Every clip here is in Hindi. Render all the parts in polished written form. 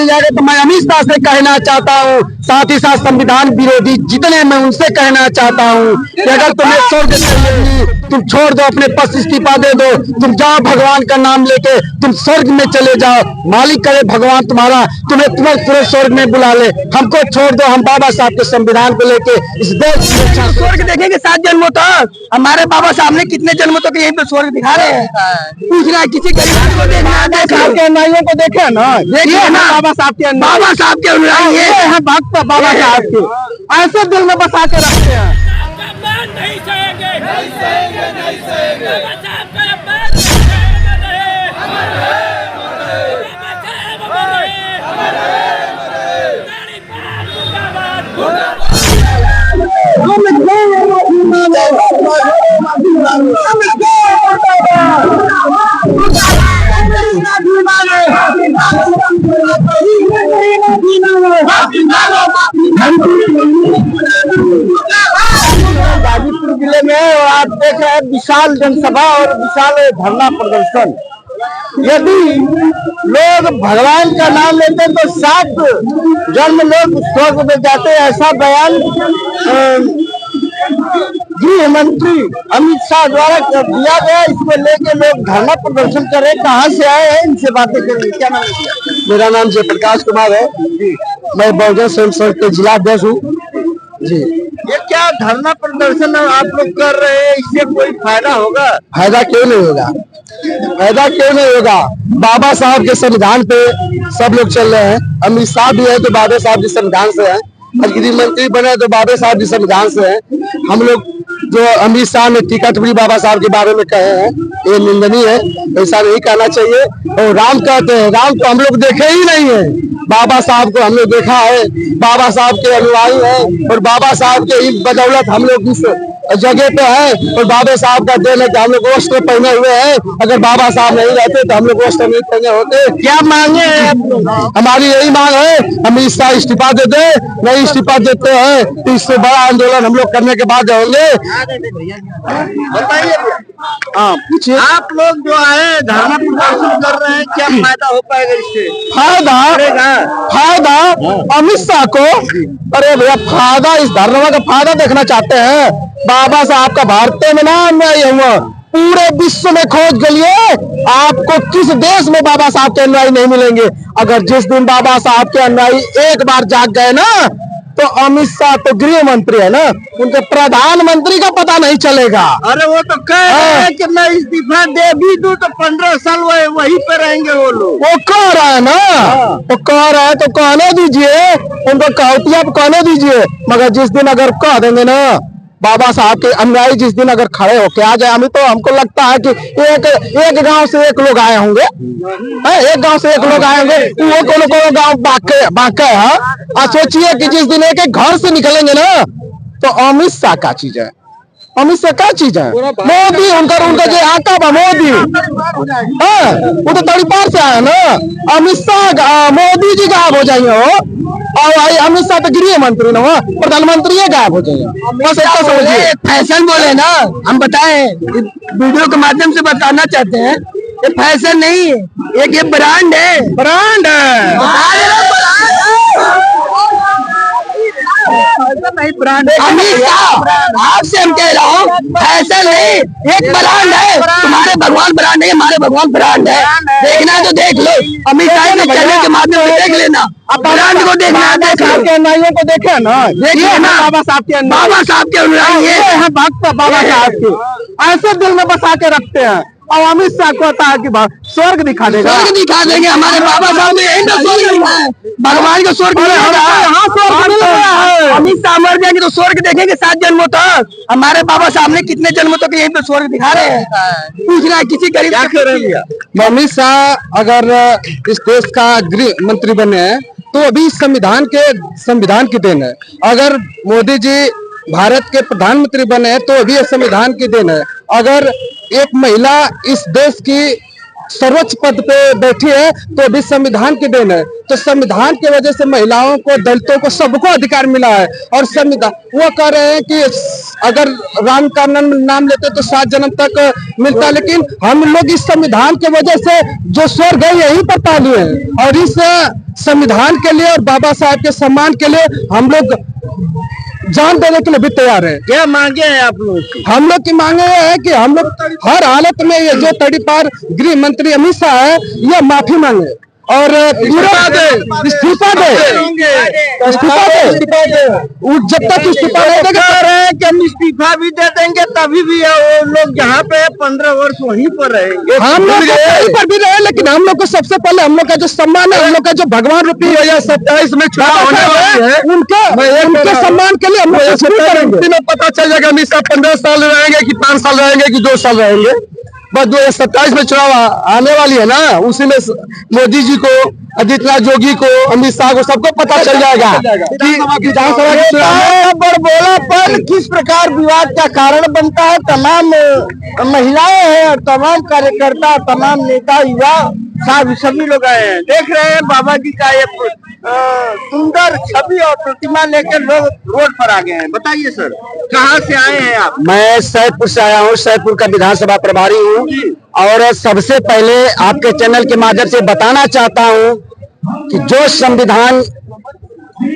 मिल जाएगा। तो मैं अमित शाह से कहना चाहता हूँ, साथ ही साथ संविधान विरोधी जितने मैं उनसे कहना चाहता हूँ कि अगर तुम्हें स्वर्ग चाहिए तुम छोड़ दो, अपने पद से इस्तीफा दे दो, तुम जाओ भगवान का नाम लेके तुम स्वर्ग में चले जाओ। मालिक करे भगवान तुम्हारा तुम्हें पूरे स्वर्ग में बुला ले। हमको छोड़ दो, हम बाबा साहब के संविधान को लेके इस देश की स्वर्ग देखेंगे 7 जन्मों तक। हमारे बाबा साहब ने कितने जन्मों तक यहीं पे स्वर्ग दिखा रहे हैं। पूछ रहा है किसी गरीब को देखना है, के अनुयायियों को देखे ना, देखिए ना बाबा साहब के अनुयायी है भक्त बाबा साहब के, ऐसे दिल में बसा के रखते हैं। नहीं सहेंगे, नहीं सहेंगे, नहीं सहेंगे। गाजीपुर जिले में आप देख रहे हैं विशाल जनसभा और विशाल धरना प्रदर्शन। यदि लोग भगवान का नाम लेते हैं तो 7 जन्म लोग स्वर्ग में जाते हैं, ऐसा बयान गृह मंत्री अमित शाह द्वारा दिया गया। इसको लेके लोग धरना प्रदर्शन कर रहे हैं। कहाँ से आए हैं, इनसे बातें करेंगे। क्या नाम है? मेरा नाम जयप्रकाश कुमार है जी, मैं बहुजन स्वयं सेवक के जिला अध्यक्ष हूँ जी। ये क्या धरना प्रदर्शन आप लोग कर रहे हैं, इससे कोई फायदा होगा? फायदा क्यों नहीं होगा, फायदा क्यों नहीं होगा। बाबा साहब के संविधान पे सब लोग चल रहे हैं। अमित शाह भी है तो बाबा साहब के संविधान से है, और गृह मंत्री बने तो बाबा साहब के संविधान से है। हम लोग जो अमित शाह ने टिकट भी बाबा साहब के बारे में कहे हैं, ये निंदनीय है, ऐसा नहीं कहना चाहिए। और राम कहते हैं, राम तो हम लोग देखे ही नहीं है, बाबा साहब को हमने देखा है। बाबा साहब के अनुयायी हैं और बाबा साहब के बदौलत हम लोग इस जगह पे है। और बाबा साहब का देन है कि हम लोग वस्त्र पहने हुए हैं। अगर बाबा साहब नहीं रहते तो हम लोग वस्त्र नहीं पहने होते। क्या मांगे हैं आप लोग? हमारी यही मांग है, अमित शाह इस्तीफा दे दे। नहीं इस्तीफा देते हैं तो इससे बड़ा आंदोलन हम लोग करने के बाद होंगे। बताइए हाँ, पूछिए। आप लोग जो है धरना प्रदर्शन कर रहे हैं, क्या फायदा हो पाएगा इससे? फायदा अमित शाह को, अरे भैया फायदा, इस धरना का फायदा देखना चाहते हैं। बाबा साहब का भारत में नाम नहीं हुआ, पूरे विश्व में खोज गलिए, आपको किस देश में बाबा साहब के अनुयायी नहीं मिलेंगे। अगर जिस दिन बाबा साहब के अनुयायी एक बार जाग गए ना, तो अमित शाह तो गृह मंत्री है ना, उनके प्रधानमंत्री का पता नहीं चलेगा। अरे वो तो कह रहे हैं कि मैं इस्तीफा दे भी दूं तो 15 साल वहीं पे रहेंगे वो लोग। वो कह रहा है ना, वो कह रहा है तो कहने दीजिए, उनको कहतिया कहने दीजिए। मगर जिस दिन अगर कह देंगे ना बाबा साहब के अनुयायी, जिस दिन अगर खड़े होके आ जाए, हमें तो हमको लगता है कि एक गांव से एक लोग आए होंगे, एक गांव से एक लोग आए होंगे, वो कोनो गांव बाके है। और सोचिए कि जिस दिन एक घर से निकलेंगे ना, तो अमित शाह का चीज है, अमित शाह क्या चीज है? मोदी उनका जो आका बा मोदी, वो तो तड़ीपार से आया ना। अमित शाह मोदी जी गायब हो जाइए हो, और भाई अमित शाह तो गृह मंत्री ना हो, प्रधानमंत्री गायब हो जाइए। बस ऐसा समझिए। फैशन बोले ना, हम बताएं वीडियो के माध्यम से बताना चाहते हैं, ये फैशन नहीं है, एक ये ब्रांड है, ब्रांड है। नहीं ब्रांड आपसे हम कह रहा हूँ, ऐसा नहीं, एक ब्रांड है। तुम्हारे भगवान ब्रांड है, हमारे भगवान ब्रांड है। देखना है तो देख लो, अमित शाह के चैनल के माध्यम से देख लेना। अब ब्रांड को देखना है, के अनुयायियों को देखे ना, देखिए ना बाबा साहब के अनुयायी है भक्त बाबा साहब के, ऐसे दिल में बसा के रखते हैं। और अमित शाह को होता है कि स्वर्ग दिखा देगा, स्वर्ग दिखा देंगे। हमारे बाबा साहब ने यही तो स्वर्ग दिखा है, भगवान को स्वर्ग मिल रहा है। अमित शाह मर जाएंगे तो स्वर्ग देखेंगे 7 जन्मों तक। हमारे बाबा साहब ने कितने जन्मों तक यहीं पे स्वर्ग दिखा रहे हैं। पूछ रहा है किसी गरीब। अमित शाह अगर इस देश का गृह मंत्री बने हैं तो अभी संविधान की देन है। अगर मोदी जी भारत के प्रधानमंत्री बने हैं तो अभी संविधान की देन है। अगर एक महिला इस देश की सर्वोच्च पद पे बैठी है तो अभी संविधान की देन है। तो संविधान की वजह से महिलाओं को, दलितों को, सबको अधिकार मिला है। और संविधान वो कह रहे हैं कि अगर राम का नाम लेते तो 7 जन्म तक मिलता, लेकिन हम लोग इस संविधान की वजह से जो स्वर्ग है यही पर पा लिए हैं। और इस संविधान के लिए और बाबा साहब के सम्मान के लिए हम लोग जान देने के लिए भी तैयार है। क्या मांगे हैं आप लोगों की? हम लोग की मांगे ये है कि हम लोग हर हालत में ये जो तड़ीपार गृह मंत्री अमित शाह है ये माफी मांगे और इस्तीफा दे इस्तीफा दे इस्तीफा दे। जब तक इस्तीफा नहीं देगा कह रहे हैं कि हम इस्तीफा भी दे देंगे तभी भी वो लोग यहाँ पे 15 वर्ष वहीं पर रहेंगे। हम लोग कहीं पर भी रहे, लेकिन हम लोग को सबसे पहले हम लोग का जो सम्मान है, हम लोग का जो भगवान रूपी 2027 में चुनाव होने वाली है उनके सम्मान के लिए हम लोग कुछ भी करेंगे। में पता चल जाएगा अमित शाह 15 साल रहेंगे कि 5 साल रहेंगे कि 2 साल रहेंगे। बस 2027 में चुनाव आने वाली है ना, उसी में मोदी जी को, आदित्यनाथ जोगी को, अमित शाह को सबको पता चल जाएगा कि विधानसभा के चुनाव बड़बोलापन किस प्रकार विवाद का कारण बनता है। तमाम महिलाएं हैं और तमाम कार्यकर्ता, तमाम नेता, युवा साहब सभी लोग आए हैं। देख रहे हैं बाबा जी का ये सुंदर छवि और प्रतिमा लेकर लोग रोड पर आ गए हैं। बताइए सर, कहाँ से आए हैं आप? मैं सैदपुर से आया हूँ, सैदपुर का विधानसभा प्रभारी हूँ और सबसे पहले आपके चैनल के माध्यम से बताना चाहता हूँ कि जो संविधान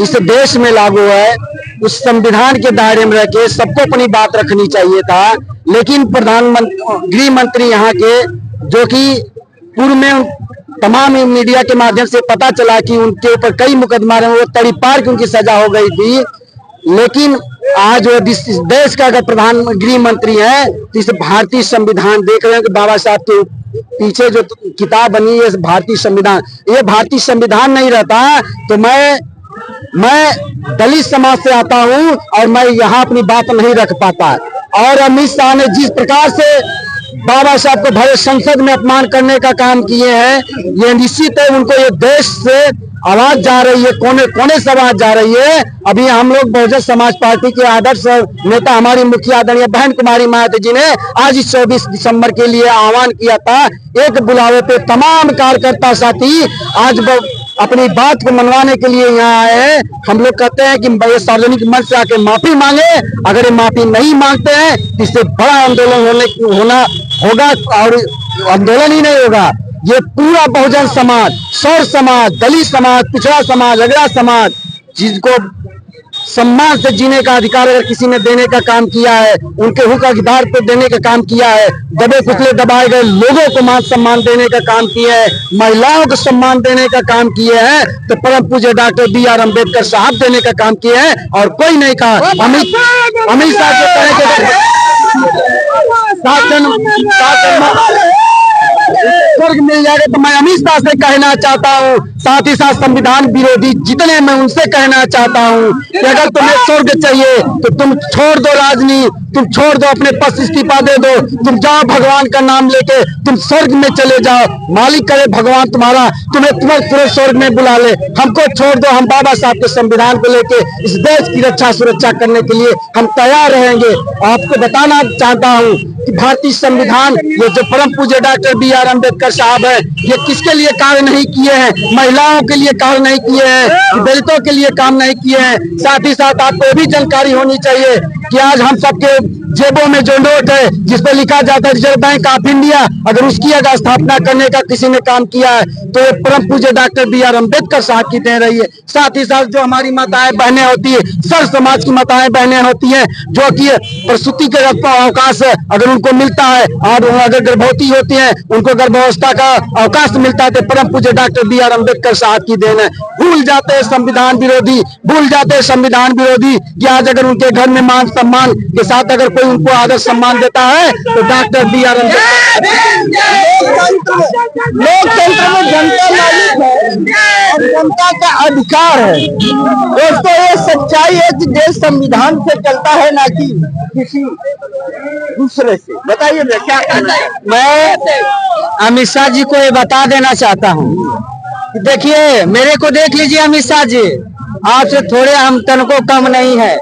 इस देश में लागू है उस संविधान के दायरे में रह के सबको अपनी बात रखनी चाहिए था, लेकिन प्रधानमंत्री गृह मंत्री यहाँ के जो कि पूर्व में तमाम मीडिया के माध्यम से पता चला कि उनके ऊपर कई मुकदमा रहे, वो तड़ीपार की उनकी सजा हो गई थी, लेकिन आज वो इस देश का अगर प्रधान गृह मंत्री है तो इस भारतीय संविधान देख रहे हैं कि बाबा साहब के पीछे जो किताब बनी है भारतीय संविधान, ये भारतीय संविधान नहीं रहता तो मैं दलित समाज से आता हूं और मैं यहाँ अपनी बात नहीं रख पाता। और अमित शाह ने जिस प्रकार से बाबा साहब को भरे संसद में अपमान करने का काम किए हैं, ये निश्चित है उनको ये देश से आवाज जा रही है, कोने कोने से आवाज जा रही है। अभी हम लोग बहुजन समाज पार्टी के आदर्श नेता हमारी मुखिया आदरणीय बहन कुमारी महतो जी ने आज 24 दिसंबर के लिए आह्वान किया था। एक बुलावे पे तमाम कार्यकर्ता साथी आज अपनी बात को मनवाने के लिए यहाँ आए हैं। हम लोग कहते हैं कि सार्वजनिक मंच से आके माफी मांगे, अगर ये माफी नहीं मांगते हैं तो इससे बड़ा आंदोलन होना होगा और आंदोलन ही नहीं होगा, ये पूरा बहुजन समाज, सौर समाज, दलित समाज, पिछड़ा समाज, अगड़ा समाज, जिसको सम्मान से जीने का अधिकार अगर किसी ने देने का काम किया है, उनके हक अधिकार को देने का काम किया है, दबे कुचले दबाए गए लोगों को मान सम्मान देने का काम किया है, महिलाओं को सम्मान देने का काम किए हैं, तो परम पूज्य डॉक्टर BR अम्बेडकर साहब देने का काम किए हैं और कोई नहीं कहा। अमित शाह के तरह स्वर्ग मिल जाएगा तो मैं अमित शाह से कहना चाहता हूँ, साथ ही साथ संविधान विरोधी जितने मैं उनसे कहना चाहता हूँ कि अगर तुम्हें स्वर्ग चाहिए तो तुम छोड़ दो राजनीति, तुम छोड़ दो अपने पद इस्तीफा दे दो, तुम जाओ भगवान का नाम लेके तुम स्वर्ग में चले जाओ, मालिक करे भगवान तुम्हारा तुम्हें तुरंत स्वर्ग में बुला ले। हमको छोड़ दो, हम बाबा साहब के संविधान को लेके इस देश की रक्षा सुरक्षा करने के लिए हम तैयार रहेंगे। आपको बताना चाहता हूँ कि भारतीय संविधान ये जो परम पूज्य डॉक्टर BR अम्बेडकर साहब है, ये किसके लिए कार्य नहीं किए हैं, महिलाओं के लिए कार्य नहीं किए हैं, दलितों के लिए काम नहीं किए हैं। साथ ही साथ आपको ये भी जानकारी होनी चाहिए कि आज हम सबके जेबों में जो नोट है जिस पर लिखा जाता है रिजर्व बैंक ऑफ इंडिया, अगर उसकी अगर स्थापना करने का किसी ने काम किया है तो ये परम पूज्य डॉक्टर BR अम्बेडकर साहब की देन रही है। साथ ही साथ जो हमारी माताएं बहनें होती है, सर समाज की माताएं बहनें होती हैं जो कि प्रसूति के अवकाश अगर उनको मिलता है और अगर गर्भवती होती है उनको गर्भावस्था का अवकाश मिलता है तो परम पूज्य डॉक्टर BR अम्बेडकर साहब की देन है। भूल जाते हैं संविधान विरोधी, भूल जाते हैं संविधान विरोधी कि आज अगर उनके घर में मान सम्मान के साथ अगर कोई उनको आदर सम्मान देता है तो डॉक्टर BR लोकतंत्र में जनता मालिक है और जनता का अधिकार है। दोस्तों ये सच्चाई है कि देश संविधान से चलता है ना कि किसी दूसरे से। बताइए क्या कहना है? मैं अमित शाह जी को ये बता देना चाहता हूँ, देखिए मेरे को देख लीजिए अमित शाह जी, आपसे थोड़े हम तनको कम नहीं है।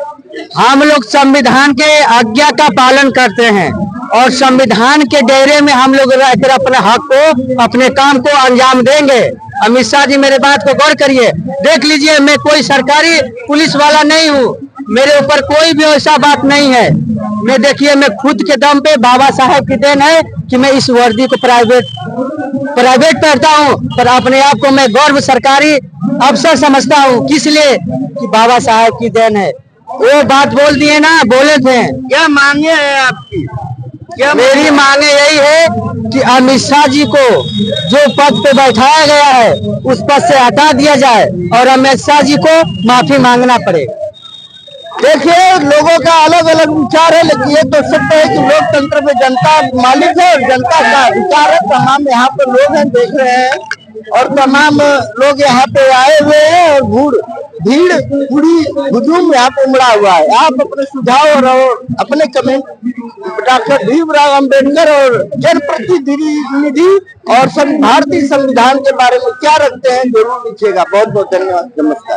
हम लोग संविधान के आज्ञा का पालन करते हैं और संविधान के दायरे में हम लोग रहकर अपने हक को, अपने काम को अंजाम देंगे। अमित शाह जी मेरे बात को गौर करिए, देख लीजिए मैं कोई सरकारी पुलिस वाला नहीं हूँ, मेरे ऊपर कोई भी ऐसा बात नहीं है। मैं खुद के दम पे बाबा साहब की देन है कि मैं इस वर्दी को प्राइवेट प्राइवेट पढ़ता हूँ, पर अपने आप को मैं गौरव सरकारी अफसर समझता हूँ। किस लिए? कि बाबा साहब की देन है। वो बात बोल दिए ना, बोले थे। क्या मांगे है आपकी? क्या मेरी मांगे यही है कि अमित शाह जी को जो पद पे बैठाया गया है उस पद से हटा दिया जाए और अमित शाह जी को माफी मांगना पड़ेगा। देखिए, लोगों का अलग अलग विचार है, लेकिन ये तो सत्य है कि लोकतंत्र में जनता मालिक है और जनता का विचार है। तमाम यहाँ पे लोग हैं, देख रहे हैं, और तमाम लोग यहाँ पे आए हुए हैं और भीड़ पूरी हुजूम यहाँ पे उमड़ा हुआ है। आप अपने सुझाव और अपने कमेंट डॉक्टर भीमराव अंबेडकर और जनप्रतिनिधि और भारतीय संविधान के बारे में क्या रखते हैं, जरूर लिखिएगा। बहुत बहुत धन्यवाद, नमस्कार।